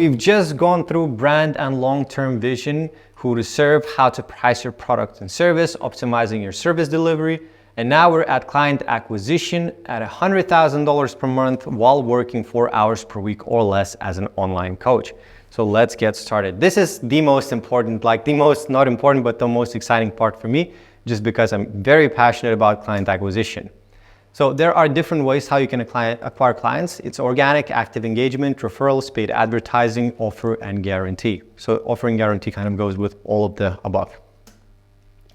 We've just gone through brand and long-term vision, who to serve, how to price your product and service, optimizing your service delivery. And now we're at client acquisition at $100,000 per month while working 4 hours per week or less as an online coach. So let's get started. This is the most important, not important, but the most exciting part for me, just because I'm very passionate about client acquisition. So there are different ways how you can acquire clients. It's organic, active engagement, referrals, paid advertising, offer, and guarantee. So offer and guarantee kind of goes with all of the above.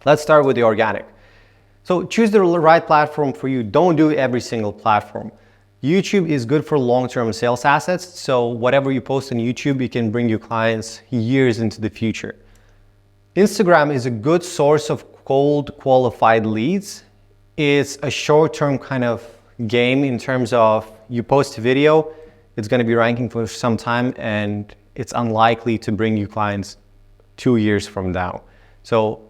Let's start with the organic. So choose the right platform for you. Don't do every single platform. YouTube is good for long-term sales assets. So whatever you post on YouTube, it can bring you clients years into the future. Instagram is a good source of cold qualified leads. It's a short-term kind of game in terms of you post a video, it's going to be ranking for some time, and it's unlikely to bring you clients 2 years from now. So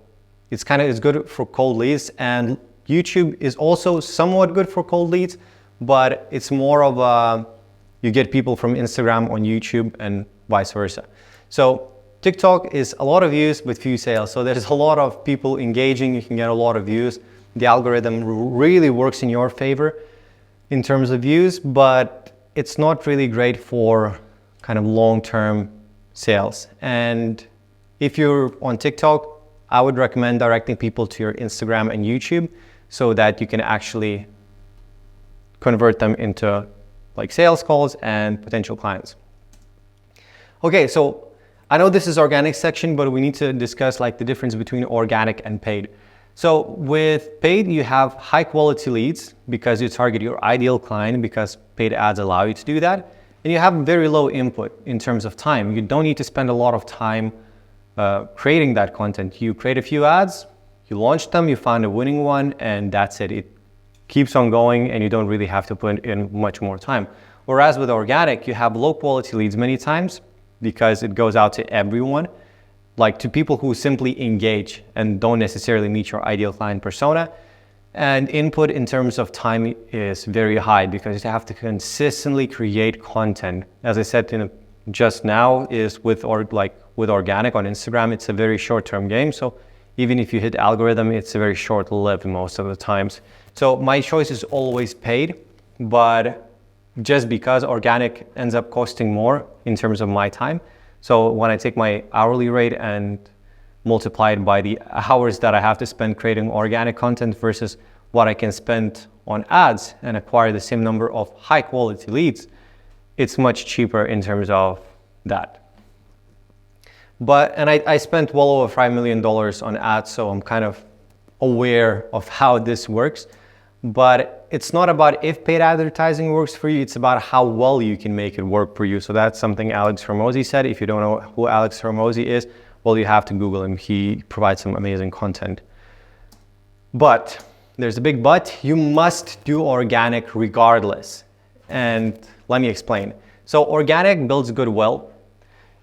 it's good for cold leads, and YouTube is also somewhat good for cold leads, but it's more of a, you get people from Instagram on YouTube and vice versa. So TikTok is a lot of views with few sales. So there's a lot of people engaging, you can get a lot of views. The algorithm really works in your favor in terms of views, but it's not really great for kind of long-term sales. And if you're on TikTok, I would recommend directing people to your Instagram and YouTube so that you can actually convert them into like sales calls and potential clients. Okay, so I know this is organic section, but we need to discuss like the difference between organic and paid. So with paid, you have high quality leads because you target your ideal client, because paid ads allow you to do that. And you have very low input in terms of time. You don't need to spend a lot of time creating that content. You create a few ads, you launch them, you find a winning one, and that's it. It keeps on going and you don't really have to put in much more time. Whereas with organic, you have low quality leads many times because it goes out to everyone, like to people who simply engage and don't necessarily meet your ideal client persona. And input in terms of time is very high because you have to consistently create content. As I said just now, is with organic on Instagram, it's a very short-term game. So even if you hit algorithm, it's a very short-lived most of the times. So my choice is always paid, but just because organic ends up costing more in terms of my time. So when I take my hourly rate and multiply it by the hours that I have to spend creating organic content versus what I can spend on ads and acquire the same number of high quality leads, it's much cheaper in terms of that. And I spent well over $5 million on ads, so I'm kind of aware of how this works. But it's not about if paid advertising works for you, it's about how well you can make it work for you. So that's something Alex Hormozi said. If you don't know who Alex Hormozi is, well, you have to Google him. He provides some amazing content. But there's a big but. You must do organic regardless. And let me explain. So organic builds goodwill.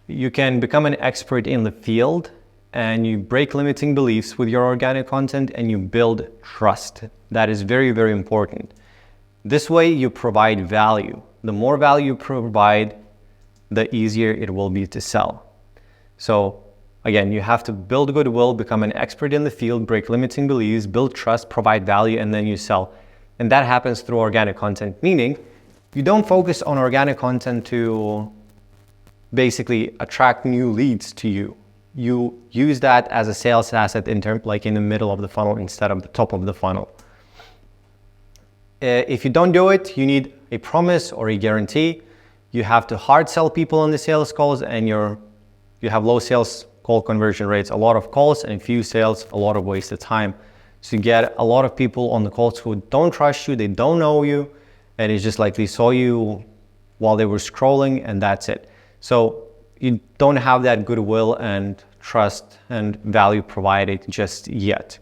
You can become an expert in the field, and you break limiting beliefs with your organic content, and you build trust. That is very, very important. This way you provide value. The more value you provide, the easier it will be to sell. So again, you have to build goodwill, become an expert in the field, break limiting beliefs, build trust, provide value, and then you sell. And that happens through organic content, meaning you don't focus on organic content to basically attract new leads to you. You use that as a sales asset in the middle of the funnel instead of the top of the funnel. If you don't do it, you need a promise or a guarantee. You have to hard sell people on the sales calls, and you have low sales call conversion rates, a lot of calls and few sales, a lot of wasted time. So you get a lot of people on the calls who don't trust you, they don't know you, and it's just like they saw you while they were scrolling, and that's it. So you don't have that goodwill and trust and value provided just yet.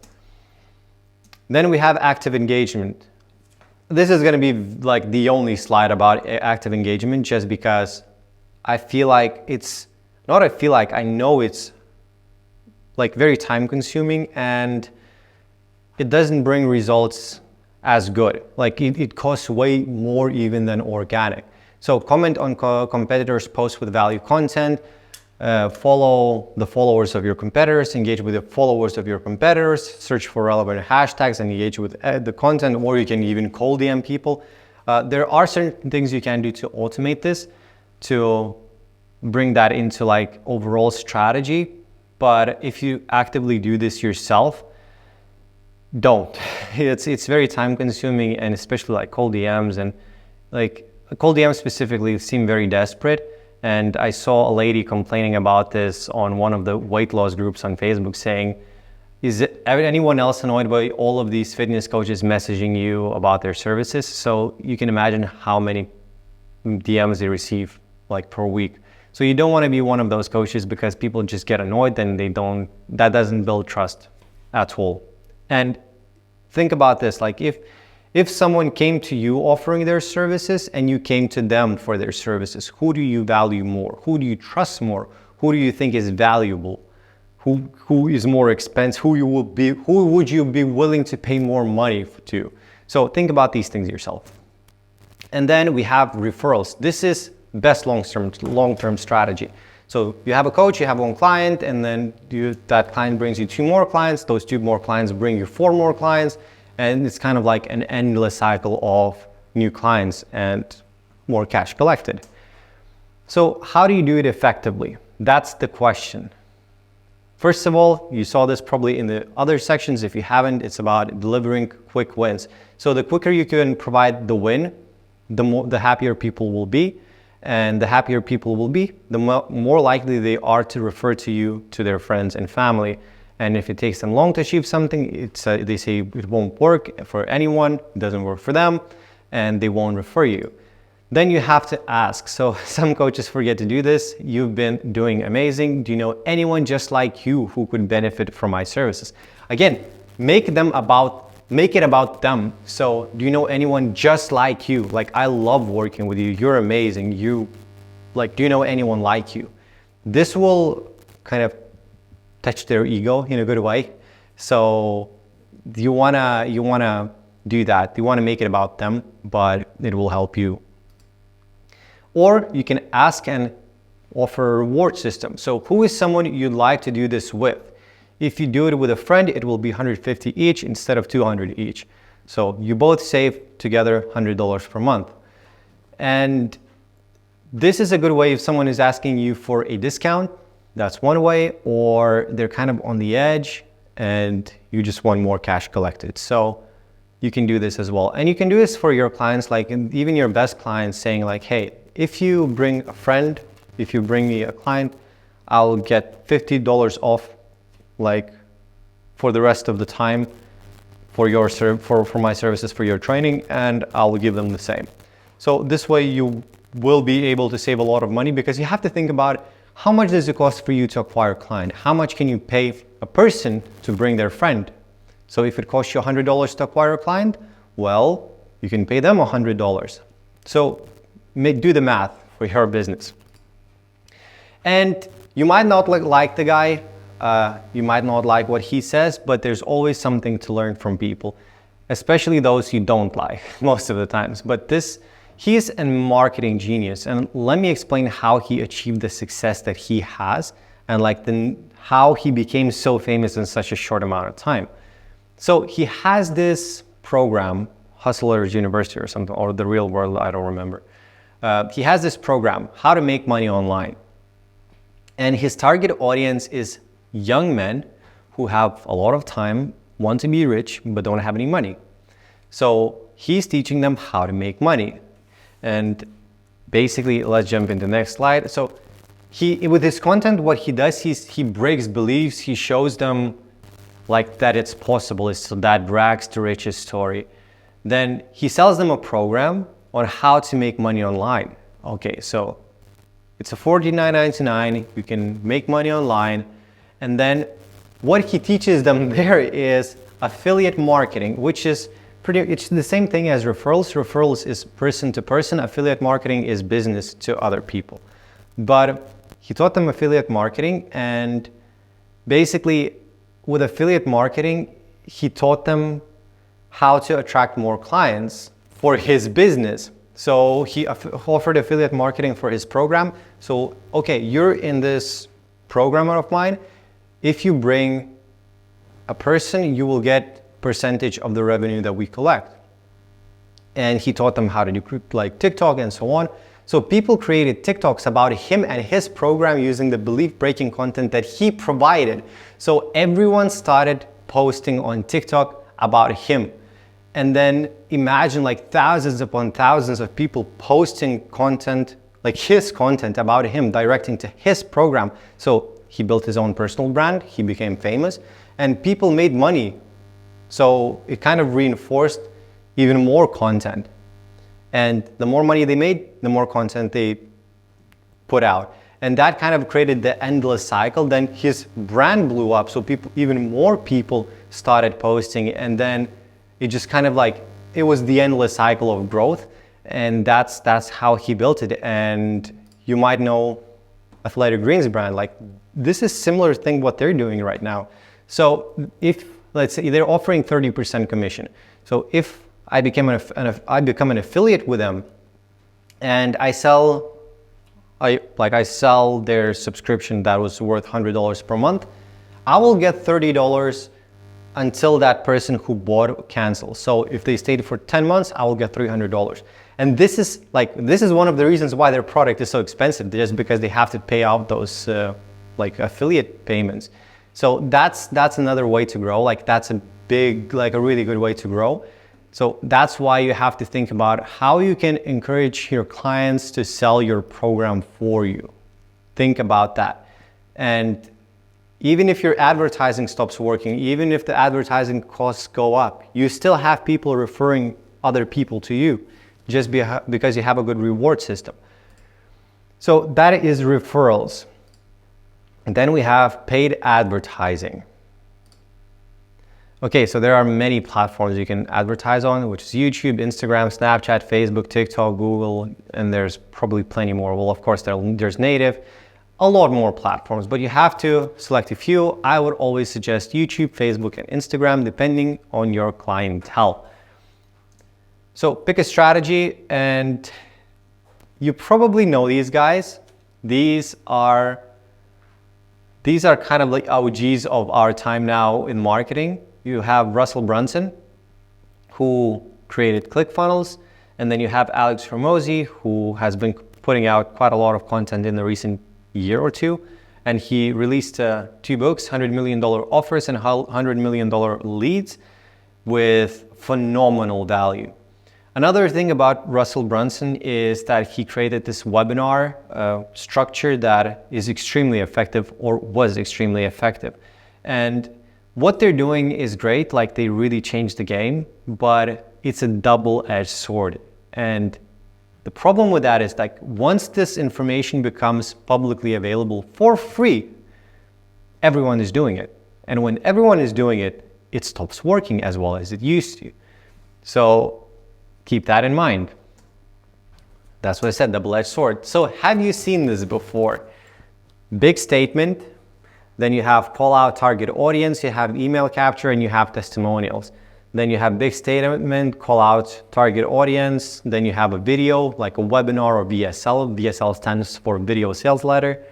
Then we have active engagement. This is going to be like the only slide about active engagement, just because I know it's like very time consuming and it doesn't bring results as good. Like it costs way more even than organic. So comment on competitors' posts with value content, follow the followers of your competitors, engage with the followers of your competitors, search for relevant hashtags and engage with the content, or you can even cold DM people. There are certain things you can do to automate this, to bring that into like overall strategy. But if you actively do this yourself, don't. It's very time consuming, and especially like cold DMs, and like cold DMs specifically seem very desperate. And I saw a lady complaining about this on one of the weight loss groups on Facebook, saying, is anyone else annoyed by all of these fitness coaches messaging you about their services? So you can imagine how many DMs they receive like per week. So you don't want to be one of those coaches, because people just get annoyed and that doesn't build trust at all. And think about this, like if someone came to you offering their services and you came to them for their services, who do you value more? Who do you trust more? Who do you think is valuable? Who is more expensive? Who would you be willing to pay more money to? So think about these things yourself. And then we have referrals. This is best long-term strategy. So you have a coach, you have one client, and then that client brings you 2 more clients. Those 2 more clients bring you 4 more clients. And it's kind of like an endless cycle of new clients and more cash collected. So how do you do it effectively? That's the question. First of all, you saw this probably in the other sections. If you haven't, it's about delivering quick wins. So the quicker you can provide the win, the happier people will be. And the happier people will be, the more likely they are to refer to you to their friends and family. And if it takes them long to achieve something, they say it won't work for anyone, it doesn't work for them, and they won't refer you. Then you have to ask. So some coaches forget to do this. You've been doing amazing. Do you know anyone just like you who could benefit from my services? Again, make it about them. So do you know anyone just like you? Like, I love working with you. You're amazing. Do you know anyone like you? This will kind of touch their ego in a good way. So you wanna do that. You wanna make it about them, but it will help you. Or you can ask and offer a reward system. So who is someone you'd like to do this with? If you do it with a friend, it will be $150 each instead of $200 each. So you both save together $100 per month. And this is a good way if someone is asking you for a discount. That's one way, or they're kind of on the edge and you just want more cash collected. So you can do this as well. And you can do this for your clients, like even your best clients, saying like, hey, if you bring a friend, if you bring me a client, I'll get $50 off like for the rest of the time for my services, for your training, and I'll give them the same. So this way you will be able to save a lot of money, because you have to think about how much does it cost for you to acquire a client? How much can you pay a person to bring their friend? So if it costs you $100 to acquire a client, well, you can pay them $100. So do the math for your business. And you might not like the guy, you might not like what he says, but there's always something to learn from people, especially those you don't like most of the times. But he is a marketing genius, and let me explain how he achieved the success that he has, and how he became so famous in such a short amount of time. So he has this program, Hustlers University or something, or The Real World, I don't remember. He has this program, How to Make Money Online. And his target audience is young men who have a lot of time, want to be rich, but don't have any money. So he's teaching them how to make money. And basically, let's jump into the next slide. So with his content, what he does, he breaks beliefs. He shows them like that it's possible. It's that rags to riches story. Then he sells them a program on how to make money online. Okay, so it's a $49.99. You can make money online. And then what he teaches them there is affiliate marketing, which is it's the same thing as referrals. Referrals is person to person. Affiliate marketing is business to other people. But he taught them affiliate marketing, and basically with affiliate marketing, he taught them how to attract more clients for his business. So he offered affiliate marketing for his program. So, okay, you're in this program of mine. If you bring a person, you will get percentage of the revenue that we collect. And he taught them how to do like TikTok and so on. So people created TikToks about him and his program using the belief-breaking content that he provided. So everyone started posting on TikTok about him. And then imagine like thousands upon thousands of people posting content, like his content about him, directing to his program. So he built his own personal brand, he became famous, and people made money. So it kind of reinforced even more content. And the more money they made, the more content they put out. And that kind of created the endless cycle. Then his brand blew up, so people, even more people started posting, and then it just kind of like, it was the endless cycle of growth. And that's how he built it. And you might know Athletic Greens brand, like this is similar thing what they're doing right now. So if, let's say they're offering 30% commission. So if I become an affiliate with them and I sell their subscription that was worth $100 per month, I will get $30 until that person who bought cancels. So if they stayed for 10 months, I will get $300. And this is one of the reasons why their product is so expensive, just because they have to pay out those like affiliate payments. So that's another way to grow. Like that's a really good way to grow. So that's why you have to think about how you can encourage your clients to sell your program for you. Think about that. And even if your advertising stops working, even if the advertising costs go up, you still have people referring other people to you just because you have a good reward system. So that is referrals. And then we have paid advertising. Okay, so there are many platforms you can advertise on, which is YouTube, Instagram, Snapchat, Facebook, TikTok, Google, and there's probably plenty more. Well, of course, there's native, a lot more platforms, but you have to select a few. I would always suggest YouTube, Facebook, and Instagram, depending on your clientele. So pick a strategy, and you probably know these guys. These are kind of like OGs of our time now in marketing. You have Russell Brunson, who created ClickFunnels, and then you have Alex Hormozi, who has been putting out quite a lot of content in the recent year or two, and he released 2 books, $100 million offers and $100 million leads, with phenomenal value. Another thing about Russell Brunson is that he created this webinar structure that is extremely effective, or was extremely effective. And what they're doing is great, like they really changed the game, but it's a double-edged sword. And the problem with that is, like, once this information becomes publicly available for free, everyone is doing it. And when everyone is doing it, it stops working as well as it used to. So keep that in mind. That's what I said, double-edged sword. So have you seen this before? Big statement. Then you have call out target audience, you have email capture, and you have testimonials. Then you have big statement, call out target audience. Then you have a video, like a webinar or VSL. VSL stands for video sales letter.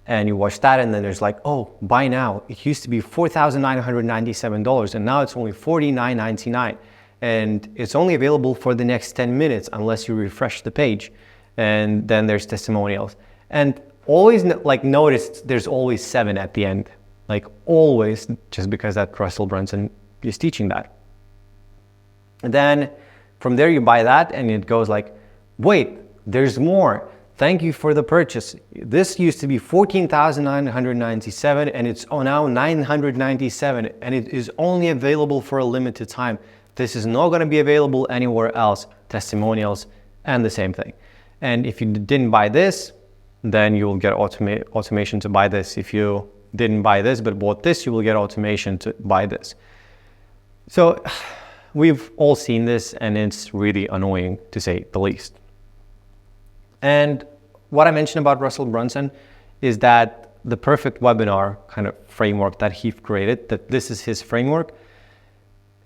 And you watch that, and then there's like, oh, buy now. It used to be $4,997, and now it's only $49.99. And it's only available for the next 10 minutes unless you refresh the page. And then there's testimonials. And always, like, notice there's always 7 at the end, like always, just because that Russell Brunson is teaching that. And then from there you buy that, and it goes like, wait, there's more. Thank you for the purchase. This used to be $14,997, and it's now $997, and it is only available for a limited time. This is not going to be available anywhere else. Testimonials and the same thing. And if you didn't buy this, then you will get automation to buy this. If you didn't buy this but bought this, you will get automation to buy this. So we've all seen this, and it's really annoying, to say the least. And what I mentioned about Russell Brunson is that the perfect webinar kind of framework that he created, that this is his framework.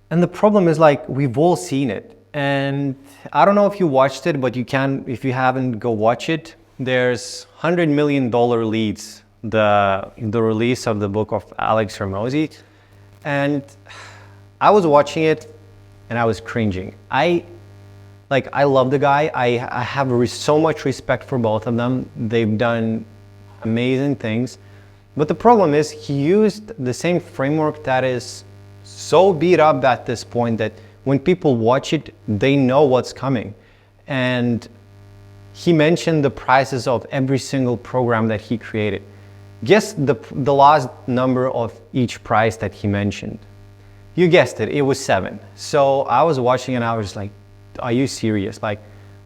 And the problem is, like, we've all seen it. And I don't know if you watched it, but you can, if you haven't, go watch it. There's $100 million leads, the release of the book of Alex Hormozi. And I was watching it and I was cringing. I love the guy. I have so much respect for both of them. They've done amazing things. But the problem is he used the same framework that is so beat up at this point that when people watch it, they know what's coming. And he mentioned the prices of every single program that he created. Guess the last number of each price that he mentioned. You guessed it, it was 7. So I was watching and I was like, are you serious? Like,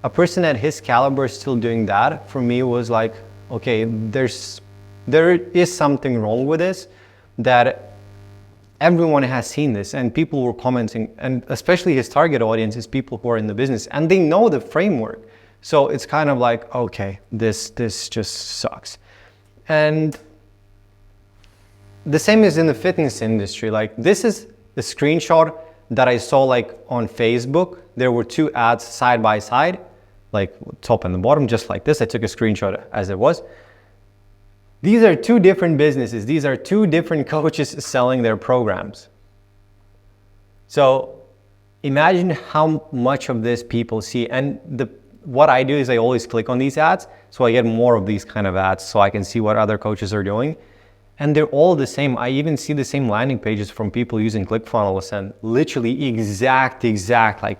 a person at his caliber still doing that, for me was like, okay, there is something wrong with this, that everyone has seen this, and people were commenting, and especially his target audience is people who are in the business and they know the framework. So it's kind of like, okay, this just sucks. And the same is in the fitness industry. Like, this is the screenshot that I saw like on Facebook. There were 2 ads side by side, like top and the bottom, just like this. I took a screenshot as it was. These are 2 different businesses. These are 2 different coaches selling their programs. So imagine how much of this people see. And what I do is I always click on these ads, so I get more of these kind of ads so I can see what other coaches are doing. And they're all the same. I even see the same landing pages from people using ClickFunnels and literally exact like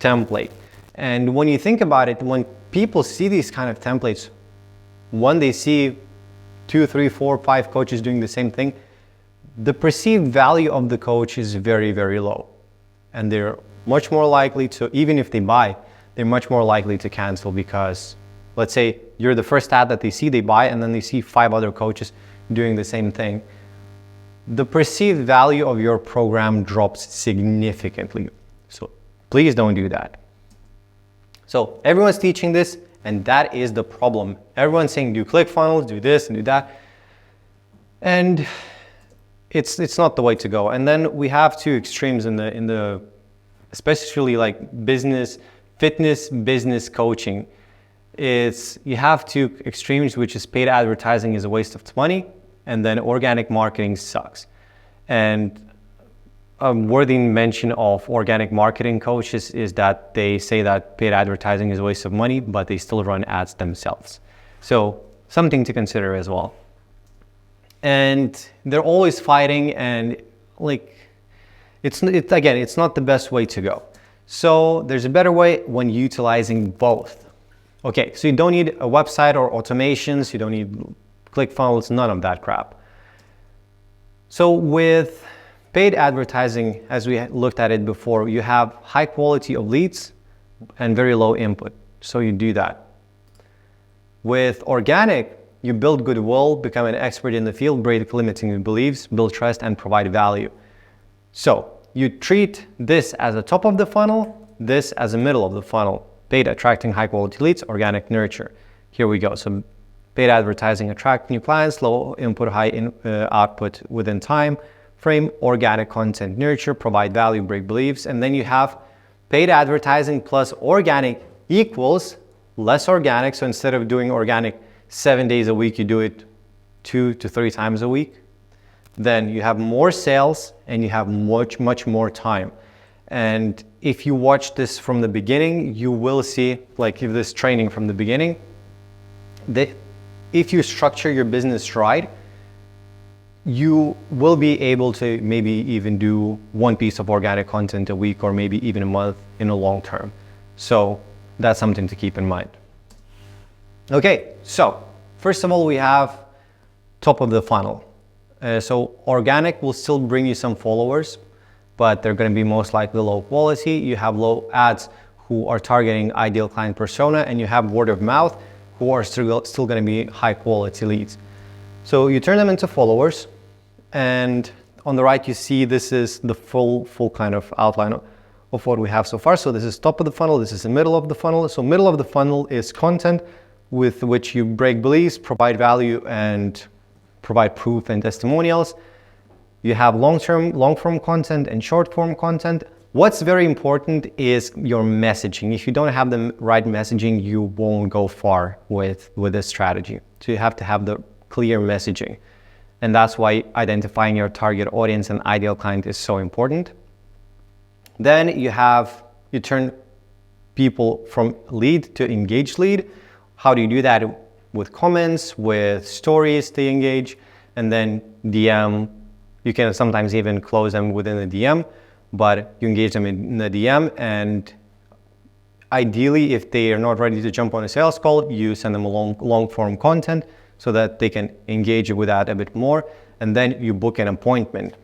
template. And when you think about it, when people see these kind of templates, when they see 2, 3, 4, 5 coaches doing the same thing, the perceived value of the coach is very, very low. And they're much more likely to, even if they buy, they're much more likely to cancel, because let's say you're the first ad that they see, they buy, and then they see 5 other coaches doing the same thing. The perceived value of your program drops significantly. So please don't do that. So everyone's teaching this, and that is the problem. Everyone's saying do ClickFunnels, do this and do that. And it's not the way to go. And then we have 2 extremes in the especially like fitness business coaching. You have 2 extremes, which is paid advertising is a waste of money, and then organic marketing sucks. And a worthy mention of organic marketing coaches is that they say that paid advertising is a waste of money, but they still run ads themselves. So something to consider as well. And they're always fighting, and like, it's not the best way to go. So there's a better way when utilizing both. Okay, so you don't need a website or automations, you don't need ClickFunnels, none of that crap. So with paid advertising, as we looked at it before, you have high quality of leads and very low input. So you do that. With organic, you build goodwill, become an expert in the field, break limiting beliefs, build trust, and provide value. So you treat this as a top of the funnel, this as a middle of the funnel. Paid attracting high quality leads, organic nurture. Here we go. So paid advertising attract new clients, low input, high output within time frame. Organic content nurture, provide value, break beliefs. And then you have paid advertising plus organic equals less organic. So instead of doing organic 7 days a week, you do it 2 to 3 times a week. Then you have more sales and you have much more time. And if you watch this from the beginning, you will see, like, if this training from the beginning, if you structure your business right, you will be able to maybe even do 1 piece of organic content a week, or maybe even a month in the long term. So that's something to keep in mind. Okay, so first of all, we have top of the funnel. So organic will still bring you some followers, but they're going to be most likely low quality. You have low ads who are targeting ideal client persona, and you have word of mouth who are still going to be high quality leads. So you turn them into followers, and on the right you see this is the full kind of outline of what we have so far. So this is top of the funnel, this is the middle of the funnel. So middle of the funnel is content with which you break beliefs, provide value, and provide proof and testimonials. You have long-form content and short-form content. What's very important is your messaging. If you don't have the right messaging, you won't go far with this strategy. So you have to have the clear messaging. And that's why identifying your target audience and ideal client is so important. Then you turn people from lead to engaged lead. How do you do that? With comments, with stories they engage, and then DM. You can sometimes even close them within the DM, but you engage them in the DM, and ideally, if they are not ready to jump on a sales call, you send them a long form content so that they can engage with that a bit more, and then you book an appointment.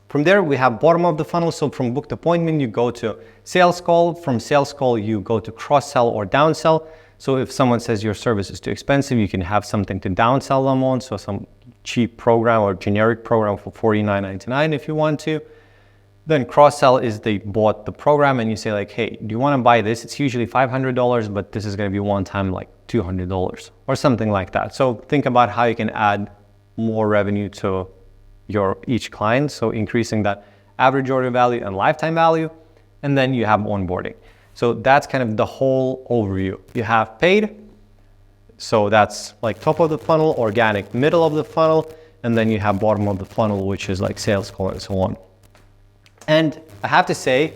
From there, we have bottom of the funnel. So from booked appointment, you go to sales call. From sales call, you go to cross-sell or downsell. So if someone says your service is too expensive, you can have something to downsell them on. So some cheap program or generic program for $49.99 if you want to. Then cross-sell is they bought the program and you say like, hey, do you want to buy this? It's usually $500, but this is going to be one time like $200 or something like that. So think about how you can add more revenue to each client. So increasing that average order value and lifetime value, and then you have onboarding. So that's kind of the whole overview. You have paid. So that's like top of the funnel, organic, middle of the funnel, and then you have bottom of the funnel, which is like sales call and so on. And I have to say,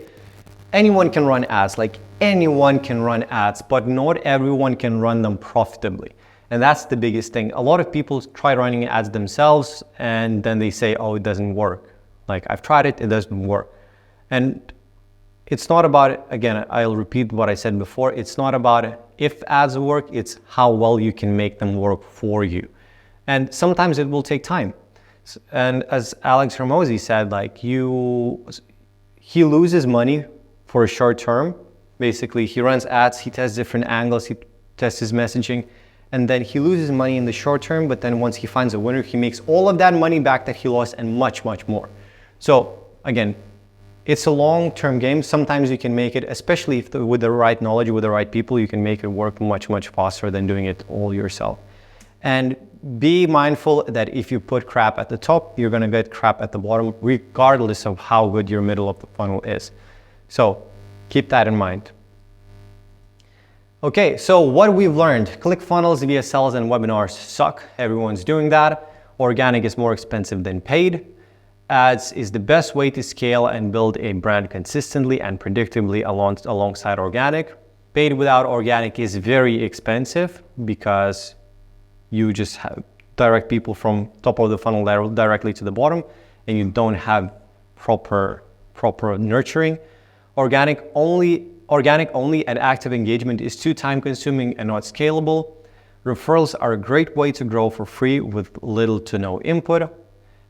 anyone can run ads, like anyone can run ads, but not everyone can run them profitably. And that's the biggest thing. A lot of people try running ads themselves and then they say, oh, it doesn't work. Like I've tried it, it doesn't work. And it's not about, again, I'll repeat what I said before. It's not about if ads work, it's how well you can make them work for you. And sometimes it will take time. And as Alex Hormozi said, like he loses money for a short term. Basically, he runs ads, he tests different angles, he tests his messaging, and then he loses money in the short term, but then once he finds a winner, he makes all of that money back that he lost and much, much more. So again, it's a long-term game. Sometimes you can make it, especially if with the right knowledge, with the right people, you can make it work much, much faster than doing it all yourself. And be mindful that if you put crap at the top, you're gonna get crap at the bottom, regardless of how good your middle of the funnel is. So keep that in mind. Okay, so what we've learned: ClickFunnels, VSLs, and webinars suck. Everyone's doing that. Organic is more expensive than paid. Ads is the best way to scale and build a brand consistently and predictably alongside organic. Paid without organic is very expensive because you just direct people from top of the funnel directly to the bottom, and you don't have proper nurturing. Organic only and active engagement is too time consuming and not scalable. Referrals are a great way to grow for free with little to no input.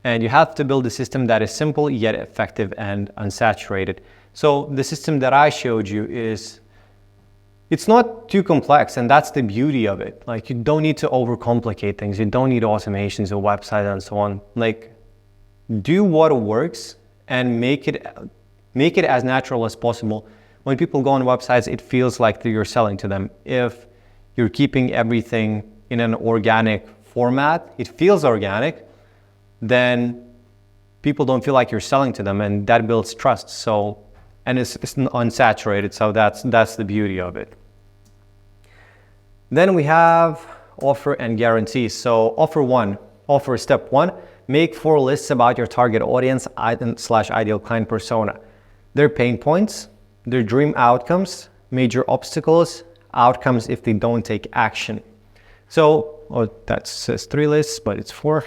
And you have to build a system that is simple yet effective and unsaturated. So the system that I showed you it's not too complex, and that's the beauty of it. Like you don't need to overcomplicate things. You don't need automations or websites and so on. Like do what works and make it as natural as possible. When people go on websites, it feels like you're selling to them. If you're keeping everything in an organic format, it feels organic, then people don't feel like you're selling to them, and that builds trust. So, and it's unsaturated, so that's the beauty of it. Then we have offer and guarantees. So offer step one, make 4 lists about your target audience / ideal client persona, their pain points, their dream outcomes, major obstacles, outcomes if they don't take action. So, that says 3 lists, but it's 4.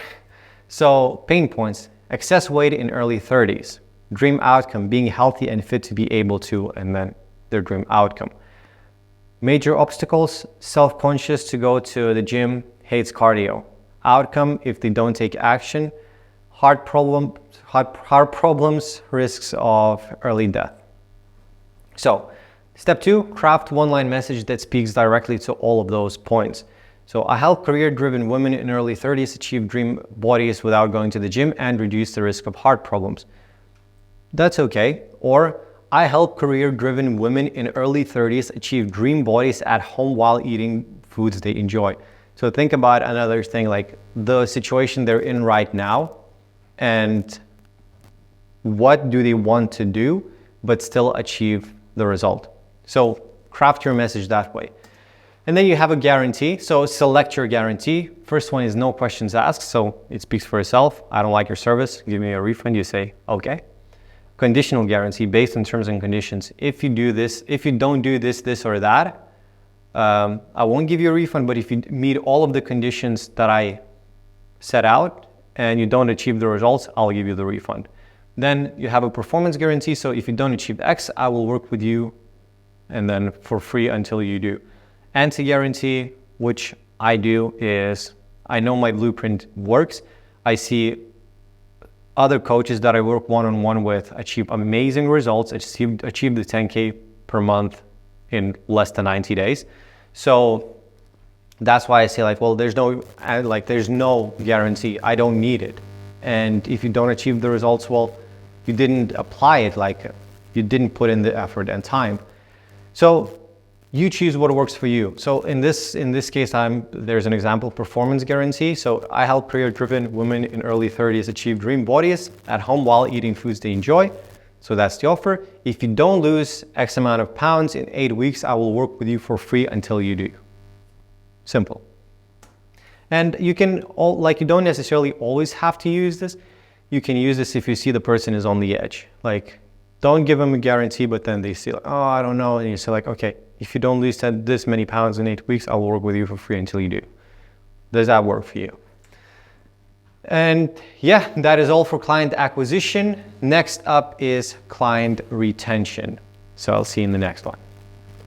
So pain points: excess weight in early 30s, dream outcome, being healthy and fit to be able to, and then their dream outcome. Major obstacles: self-conscious to go to the gym, hates cardio. Outcome if they don't take action: heart problems, risks of early death. So step 2, craft one-line message that speaks directly to all of those points. So I help career-driven women in early 30s achieve dream bodies without going to the gym and reduce the risk of heart problems. That's okay. Or I help career-driven women in early 30s achieve dream bodies at home while eating foods they enjoy. So think about another thing, like the situation they're in right now, and what do they want to do, but still achieve the result. So craft your message that way. And then you have a guarantee. So select your guarantee. First one is no questions asked. So it speaks for itself. I don't like your service. Give me a refund. You say, okay. Conditional guarantee based on terms and conditions. If you do this, if you don't do this, this or that, I won't give you a refund. But if you meet all of the conditions that I set out and you don't achieve the results, I'll give you the refund. Then you have a performance guarantee. So if you don't achieve X, I will work with you and then for free until you do. Anti-guarantee, which I do, is I know my blueprint works. I see other coaches that I work one-on-one with achieve amazing results, achieve the 10K per month in less than 90 days. So that's why I say like, well, there's no guarantee. I don't need it. And if you don't achieve the results, well, you didn't apply it, like you didn't put in the effort and time. So you choose what works for you. So in this case, there's an example, performance guarantee. So I help career-driven women in early 30s achieve dream bodies at home while eating foods they enjoy. So that's the offer. If you don't lose X amount of pounds in 8 weeks, I will work with you for free until you do. Simple. And you don't necessarily always have to use this. You can use this if you see the person is on the edge. Like, don't give them a guarantee, but then they say, like, oh, I don't know. And you say like, okay, if you don't lose this many pounds in 8 weeks, I will work with you for free until you do. Does that work for you? And yeah, that is all for client acquisition. Next up is client retention. So I'll see you in the next one.